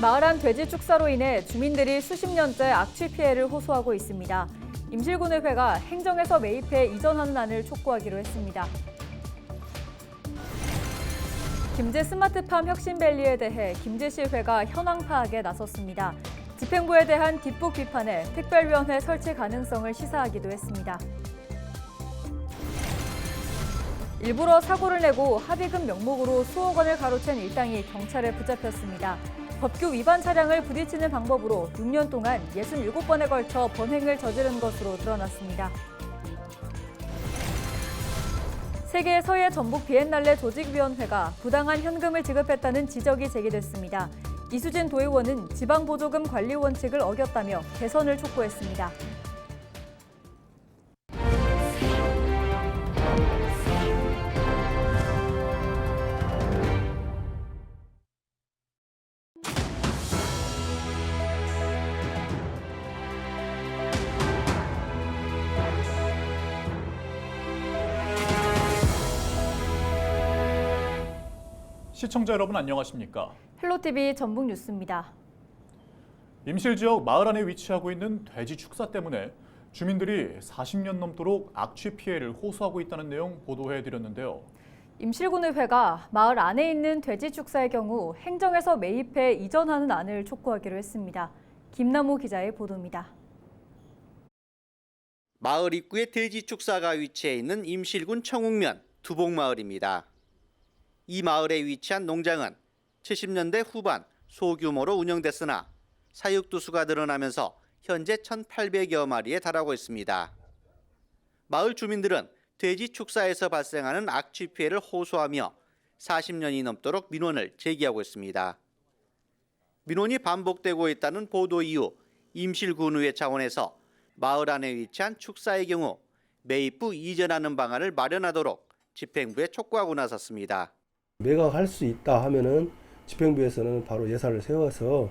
마을 안 돼지 축사로 인해 주민들이 수십 년째 악취 피해를 호소하고 있습니다. 임실군의회가 행정에서 매입해 이전하는 안을 촉구하기로 했습니다. 김제 스마트팜 혁신밸리에 대해 김제시의회가 현황 파악에 나섰습니다. 집행부에 대한 뒷북 비판에 특별위원회 설치 가능성을 시사하기도 했습니다. 일부러 사고를 내고 합의금 명목으로 수억 원을 가로챈 일당이 경찰에 붙잡혔습니다. 법규 위반 차량을 부딪히는 방법으로 6년 동안 67번에 걸쳐 번행을 저지른 것으로 드러났습니다. 세계 서해 전북 비엔날레 조직위원회가 부당한 현금을 지급했다는 지적이 제기됐습니다. 이수진 도의원은 지방보조금 관리 원칙을 어겼다며 개선을 촉구했습니다. 시청자 여러분 안녕하십니까? 헬로티비 전북 뉴스입니다. 임실 지역 마을 안에 위치하고 있는 돼지 축사 때문에 주민들이 40년 넘도록 악취 피해를 호소하고 있다는 내용 보도해드렸는데요. 임실군의회가 마을 안에 있는 돼지 축사의 경우 행정에서 매입해 이전하는 안을 촉구하기로 했습니다. 김남호 기자의 보도입니다. 마을 입구에 돼지 축사가 위치해 있는 임실군 청웅면 두복마을입니다. 이 마을에 위치한 농장은 70년대 후반 소규모로 운영됐으나 사육두수가 늘어나면서 현재 1,800여 마리에 달하고 있습니다. 마을 주민들은 돼지 축사에서 발생하는 악취 피해를 호소하며 40년이 넘도록 민원을 제기하고 있습니다. 민원이 반복되고 있다는 보도 이후 임실군의회 차원에서 마을 안에 위치한 축사의 경우 매입부 이전하는 방안을 마련하도록 집행부에 촉구하고 나섰습니다. 매각할 수 있다 하면은 집행부에서는 바로 예산을 세워서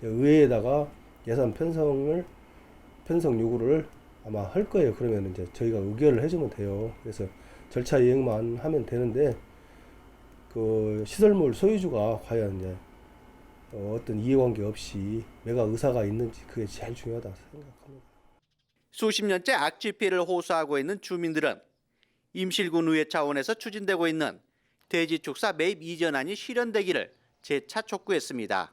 의회에다가 예산 편성 요구를 아마 할 거예요. 그러면 이제 저희가 의결을 해주면 돼요. 그래서 절차 이행만 하면 되는데 그 시설물 소유주가 과연 이제 어떤 이해관계 없이 매각 의사가 있는지 그게 제일 중요하다 생각합니다. 수십 년째 악취 피해를 호소하고 있는 주민들은 임실군 의회 차원에서 추진되고 있는 돼지 축사 매입 이전안이 실현되기를 재차 촉구했습니다.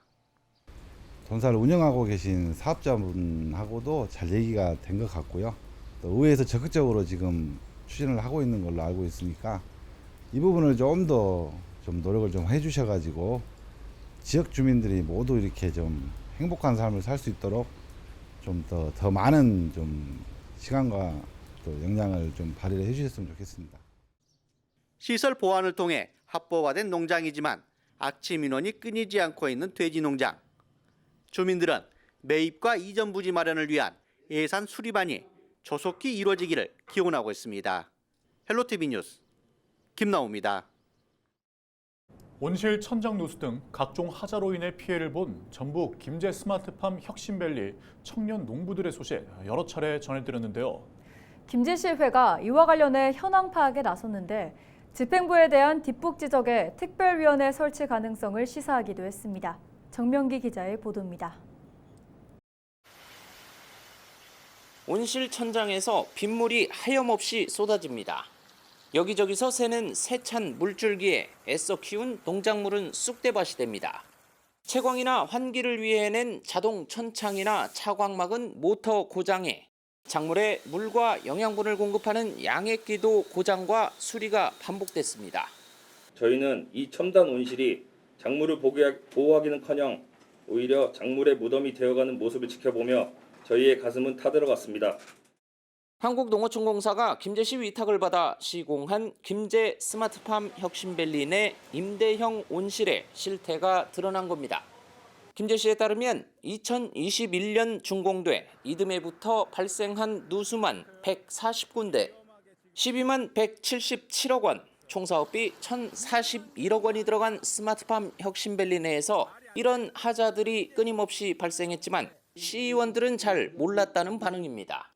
본사를 운영하고 계신 사업자분하고도 잘 얘기가 된 것 같고요. 또 의회에서 적극적으로 지금 추진을 하고 있는 걸로 알고 있으니까 이 부분을 좀 더 노력을 좀 해주셔가지고 지역 주민들이 모두 이렇게 좀 행복한 삶을 살 수 있도록 좀 더 많은 좀 시간과 또 역량을 좀 발휘를 해주셨으면 좋겠습니다. 시설 보완을 통해 합법화된 농장이지만 악취 민원이 끊이지 않고 있는 돼지 농장. 주민들은 매입과 이전 부지 마련을 위한 예산 수립안이 조속히 이루어지기를 기원하고 있습니다. 헬로티비 뉴스 김나우입니다. 온실 천장 누수 등 각종 하자로 인해 피해를 본 전북 김제 스마트팜 혁신밸리 청년 농부들의 소식 여러 차례 전해드렸는데요. 김제시의회가 이와 관련해 현황 파악에 나섰는데 집행부에 대한 뒷북 지적에 특별위원회 설치 가능성을 시사하기도 했습니다. 정명기 기자의 보도입니다. 온실 천장에서 빗물이 하염없이 쏟아집니다. 여기저기서 새는 세찬 물줄기에 애써 키운 농작물은 쑥대밭이 됩니다. 채광이나 환기를 위해 낸 자동 천창이나 차광막은 모터 고장에 작물에 물과 영양분을 공급하는 양액기도 고장과 수리가 반복됐습니다. 저희는 이 첨단 온실이 작물을 보호하기는커녕 오히려 작물의 무덤이 되어가는 모습을 지켜보며 저희의 가슴은 타들어갔습니다. 한국농어촌공사가 김제시 위탁을 받아 시공한 김제 스마트팜 혁신밸리 내 임대형 온실의 실태가 드러난 겁니다. 김제시에 따르면 2021년 준공돼 이듬해부터 발생한 누수만 140군데, 12만 177억 원, 총 사업비 1,041억 원이 들어간 스마트팜 혁신밸리 내에서 이런 하자들이 끊임없이 발생했지만 시의원들은 잘 몰랐다는 반응입니다.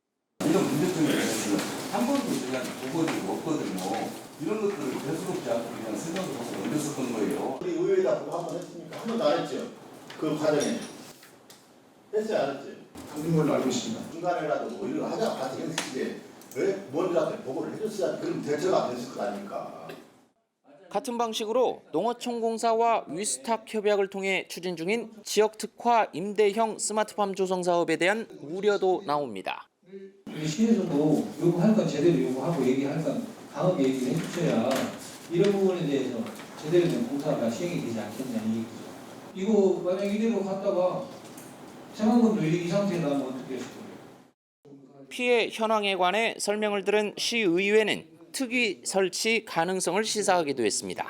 이런 문제점이 한 번도 우리가 보고드리고 없거든요. 이런 것들을 대수롭지 않고 그냥 생각을 하고 얹었었던 거예요. 우리 의회에다 그거 한 번 했습니까? 한 번도 안 했죠. 그 과정에 했어요, 안 했죠? 하는 걸로 알고 있습니다. 중간에라도 뭐 이런 거 하자 같은 형식인데 왜 먼저한테 보고를 해줬어야 그럼 대처가 됐을 거 아닙니까? 같은 방식으로 농어촌공사와 위스탁 협약을 통해 추진 중인 지역 특화 임대형 스마트팜 조성 사업에 대한 우려도 나옵니다. 우리 시에서도 요구할 건 제대로 요구하고 얘기할 건 강하게 얘기를 해주셔야 이런 부분에 대해서 제대로 된 공사가 시행이 되지 않겠냐는 얘기죠. 이거 만약 이대로 갔다가 생활금 늘리기 상태에 나면 어떻게 하실 거예요? 피해 현황에 관해 설명을 들은 시의회는 특위 설치 가능성을 시사하기도 했습니다.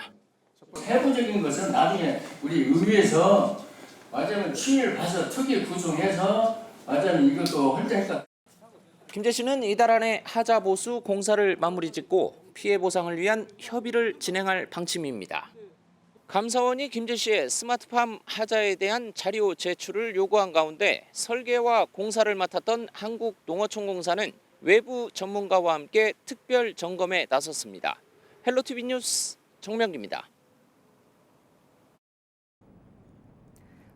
세부적인 것은 나중에 우리 의회에서 맞으면 추이를 봐서 특위 구성해서 맞으면 이것도 할 테니까. 김재 씨는 이달 안에 하자 보수 공사를 마무리 짓고 피해 보상을 위한 협의를 진행할 방침입니다. 감사원이 김재 씨의 스마트팜 하자에 대한 자료 제출을 요구한 가운데 설계와 공사를 맡았던 한국농어촌공사는 외부 전문가와 함께 특별 점검에 나섰습니다. 헬로티비 뉴스 정명기입니다.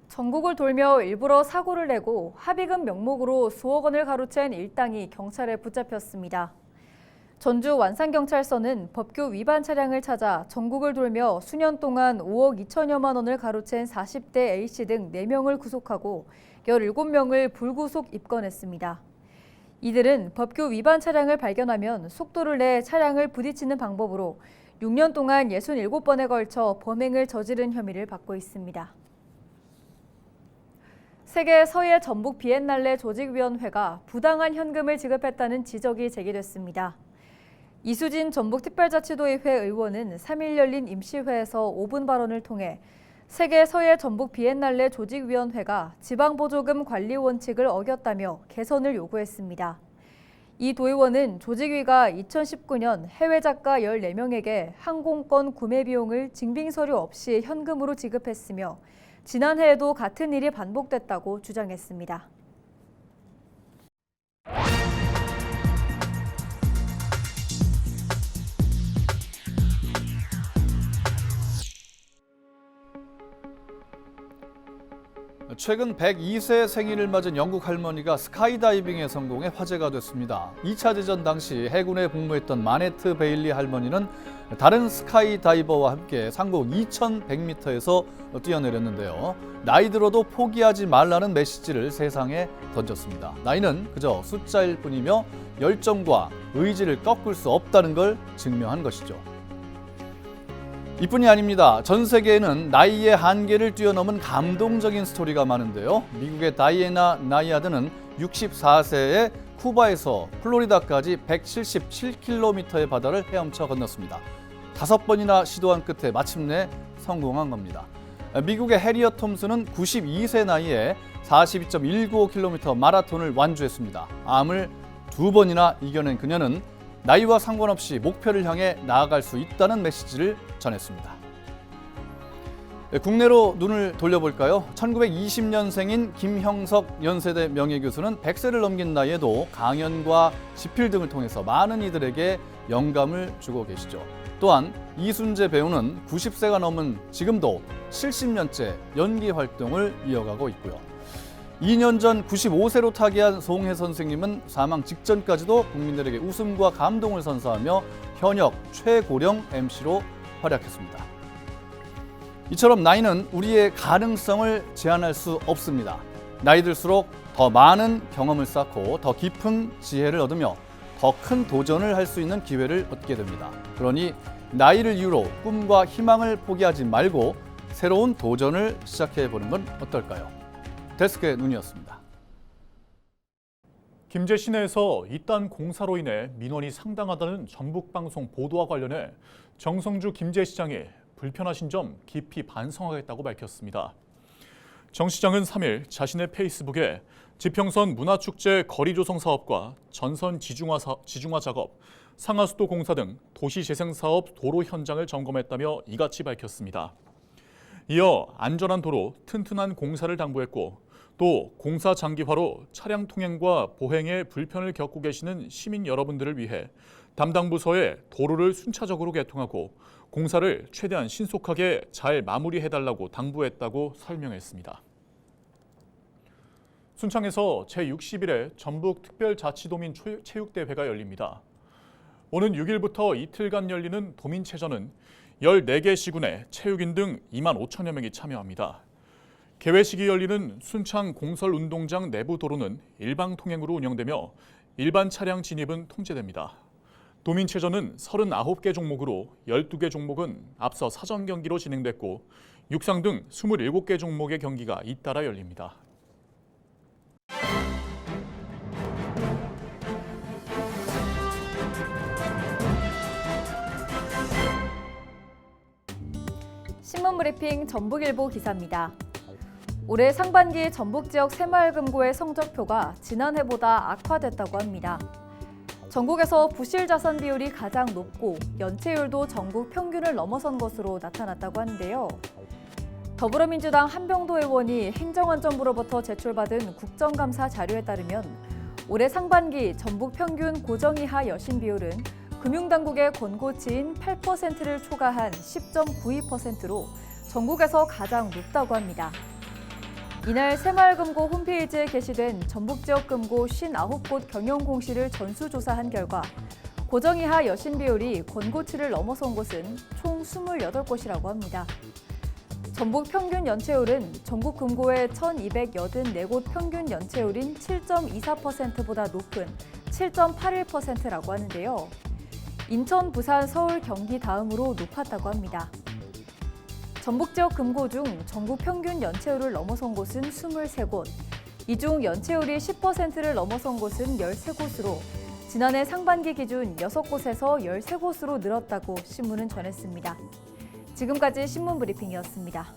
전국을 돌며 일부러 사고를 내고 합의금 명목으로 수억 원을 가로챈 일당이 경찰에 붙잡혔습니다. 전주 완산경찰서는 법규 위반 차량을 찾아 전국을 돌며 수년 동안 5억 2천여만 원을 가로챈 40대 A씨 등 4명을 구속하고 17명을 불구속 입건했습니다. 이들은 법규 위반 차량을 발견하면 속도를 내 차량을 부딪히는 방법으로 6년 동안 67번에 걸쳐 범행을 저지른 혐의를 받고 있습니다. 세계 서해 전북 비엔날레 조직위원회가 부당한 현금을 지급했다는 지적이 제기됐습니다. 이수진 전북특별자치도의회 의원은 3일 열린 임시회에서 5분 발언을 통해 세계 서해 전북 비엔날레 조직위원회가 지방보조금 관리 원칙을 어겼다며 개선을 요구했습니다. 이 도의원은 조직위가 2019년 해외 작가 14명에게 항공권 구매 비용을 증빙 서류 없이 현금으로 지급했으며 지난해에도 같은 일이 반복됐다고 주장했습니다. 최근 102세 생일을 맞은 영국 할머니가 스카이다이빙에 성공해 화제가 됐습니다. 2차 대전 당시 해군에 복무했던 마네트 베일리 할머니는 다른 스카이다이버와 함께 상공 2100m에서 뛰어내렸는데요. 나이 들어도 포기하지 말라는 메시지를 세상에 던졌습니다. 나이는 그저 숫자일 뿐이며 열정과 의지를 꺾을 수 없다는 걸 증명한 것이죠. 이뿐이 아닙니다. 전 세계에는 나이의 한계를 뛰어넘은 감동적인 스토리가 많은데요. 미국의 다이애나 나이아드는 64세에 쿠바에서 플로리다까지 177km의 바다를 헤엄쳐 건넜습니다. 5번이나 시도한 끝에 마침내 성공한 겁니다. 미국의 해리엇 톰슨은 92세 나이에 42.195km 마라톤을 완주했습니다. 암을 2번이나 이겨낸 그녀는 나이와 상관없이 목표를 향해 나아갈 수 있다는 메시지를 전했습니다. 국내로 눈을 돌려볼까요? 1920년생인 김형석 연세대 명예교수는 100세를 넘긴 나이에도 강연과 집필 등을 통해서 많은 이들에게 영감을 주고 계시죠. 또한 이순재 배우는 90세가 넘은 지금도 70년째 연기 활동을 이어가고 있고요. 2년 전 95세로 타계한 송혜 선생님은 사망 직전까지도 국민들에게 웃음과 감동을 선사하며 현역 최고령 MC로 활약했습니다. 이처럼 나이는 우리의 가능성을 제한할 수 없습니다. 나이 들수록 더 많은 경험을 쌓고 더 깊은 지혜를 얻으며 더 큰 도전을 할 수 있는 기회를 얻게 됩니다. 그러니 나이를 이유로 꿈과 희망을 포기하지 말고 새로운 도전을 시작해보는 건 어떨까요? 데스크의 눈이었습니다. 김제 시내에서 이딴 공사로 인해 민원이 상당하다는 전북방송 보도와 관련해 정성주 김제시장이 불편하신 점 깊이 반성하겠다고 밝혔습니다. 정 시장은 3일 자신의 페이스북에 지평선 문화축제 거리조성 사업과 전선 지중화 작업, 상하수도 공사 등 도시재생사업 도로 현장을 점검했다며 이같이 밝혔습니다. 이어 안전한 도로, 튼튼한 공사를 당부했고 또 공사 장기화로 차량 통행과 보행에 불편을 겪고 계시는 시민 여러분들을 위해 담당 부서에 도로를 순차적으로 개통하고 공사를 최대한 신속하게 잘 마무리해달라고 당부했다고 설명했습니다. 순창에서 제61회 전북특별자치도민 체육대회가 열립니다. 오는 6일부터 이틀간 열리는 도민체전은 14개 시군의 체육인 등 2만 5천여 명이 참여합니다. 개회식이 열리는 순창 공설운동장 내부 도로는 일방 통행으로 운영되며 일반 차량 진입은 통제됩니다. 도민체전은 39개 종목으로 12개 종목은 앞서 사전 경기로 진행됐고 육상 등 27개 종목의 경기가 잇따라 열립니다. 신문브리핑 전북일보 기사입니다. 올해 상반기 전북 지역 새마을금고의 성적표가 지난해보다 악화됐다고 합니다. 전국에서 부실 자산 비율이 가장 높고 연체율도 전국 평균을 넘어선 것으로 나타났다고 하는데요. 더불어민주당 한병도 의원이 행정안전부로부터 제출받은 국정감사 자료에 따르면 올해 상반기 전북 평균 고정이하 여신 비율은 금융당국의 권고치인 8%를 초과한 10.92%로 전국에서 가장 높다고 합니다. 이날 새마을금고 홈페이지에 게시된 전북지역금고 59곳 경영공시를 전수조사한 결과 고정이하 여신 비율이 권고치를 넘어선 곳은 총 28곳이라고 합니다. 전북 평균 연체율은 전국 금고의 1,284곳 평균 연체율인 7.24%보다 높은 7.81%라고 하는데요. 인천, 부산, 서울, 경기 다음으로 높았다고 합니다. 전북 지역 금고 중 전국 평균 연체율을 넘어선 곳은 23곳, 이 중 연체율이 10%를 넘어선 곳은 13곳으로 지난해 상반기 기준 6곳에서 13곳으로 늘었다고 신문은 전했습니다. 지금까지 신문브리핑이었습니다.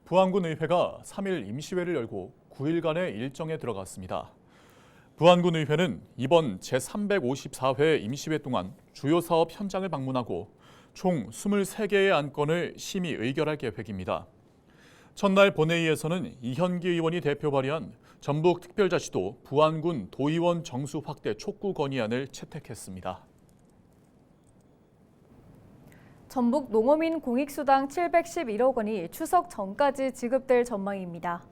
부안군 의회가 3일 임시회를 열고 9일간의 일정에 들어갔습니다. 부안군 의회는 이번 제354회 임시회 동안 주요 사업 현장을 방문하고 총 23개의 안건을 심의 의결할 계획입니다. 첫날 본회의에서는 이현기 의원이 대표 발의한 전북특별자치도 부안군 도의원 정수 확대 촉구 건의안을 채택했습니다. 전북 농어민 공익수당 711억 원이 추석 전까지 지급될 전망입니다.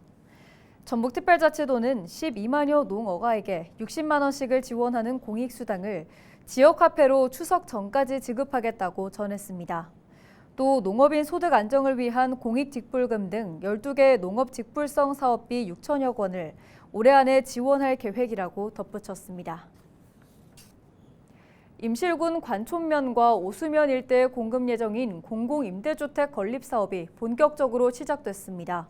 전북특별자치도는 12만여 농어가에게 60만 원씩을 지원하는 공익수당을 지역화폐로 추석 전까지 지급하겠다고 전했습니다. 또 농업인 소득 안정을 위한 공익직불금 등 12개 농업직불성 사업비 6천여 원을 올해 안에 지원할 계획이라고 덧붙였습니다. 임실군 관촌면과 오수면 일대에 공급 예정인 공공임대주택 건립 사업이 본격적으로 시작됐습니다.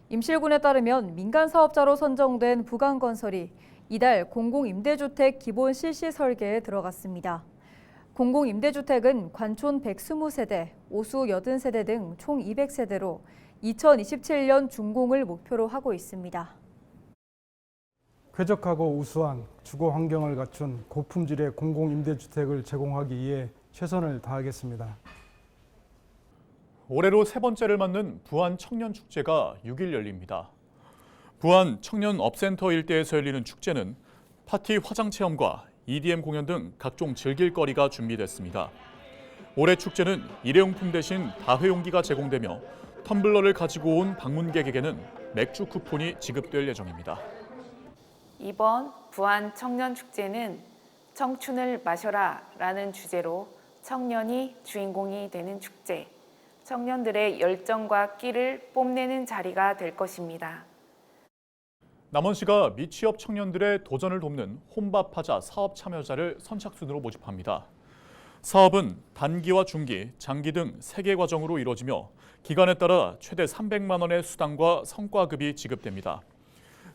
임실군에 따르면 민간 사업자로 선정된 부강건설이 이달 공공임대주택 기본 실시 설계에 들어갔습니다. 공공임대주택은 관촌 120세대, 오수 80세대 등 총 200세대로 2027년 준공을 목표로 하고 있습니다. 쾌적하고 우수한 주거 환경을 갖춘 고품질의 공공임대주택을 제공하기 위해 최선을 다하겠습니다. 올해로 세 번째를 맞는 부안 청년축제가 6일 열립니다. 부안 청년업센터 일대에서 열리는 축제는 파티 화장체험과 EDM 공연 등 각종 즐길거리가 준비됐습니다. 올해 축제는 일회용품 대신 다회용기가 제공되며 텀블러를 가지고 온 방문객에게는 맥주 쿠폰이 지급될 예정입니다. 이번 부안 청년축제는 청춘을 마셔라 라는 주제로 청년이 주인공이 되는 축제, 청년들의 열정과 끼를 뽐내는 자리가 될 것입니다. 남원시가 미취업 청년들의 도전을 돕는 혼밥하자 사업 참여자를 선착순으로 모집합니다. 사업은 단기와 중기, 장기 등 3개 과정으로 이루어지며 기간에 따라 최대 300만 원의 수당과 성과급이 지급됩니다.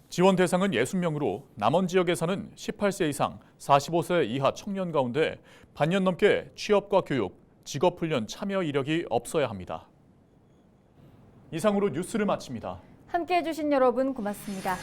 지원 대상은 60명으로 남원 지역에 사는 18세 이상 45세 이하 청년 가운데 반년 넘게 취업과 교육, 직업훈련 참여 이력이 없어야 합니다. 이상으로 뉴스를 마칩니다. 함께해 주신 여러분 고맙습니다.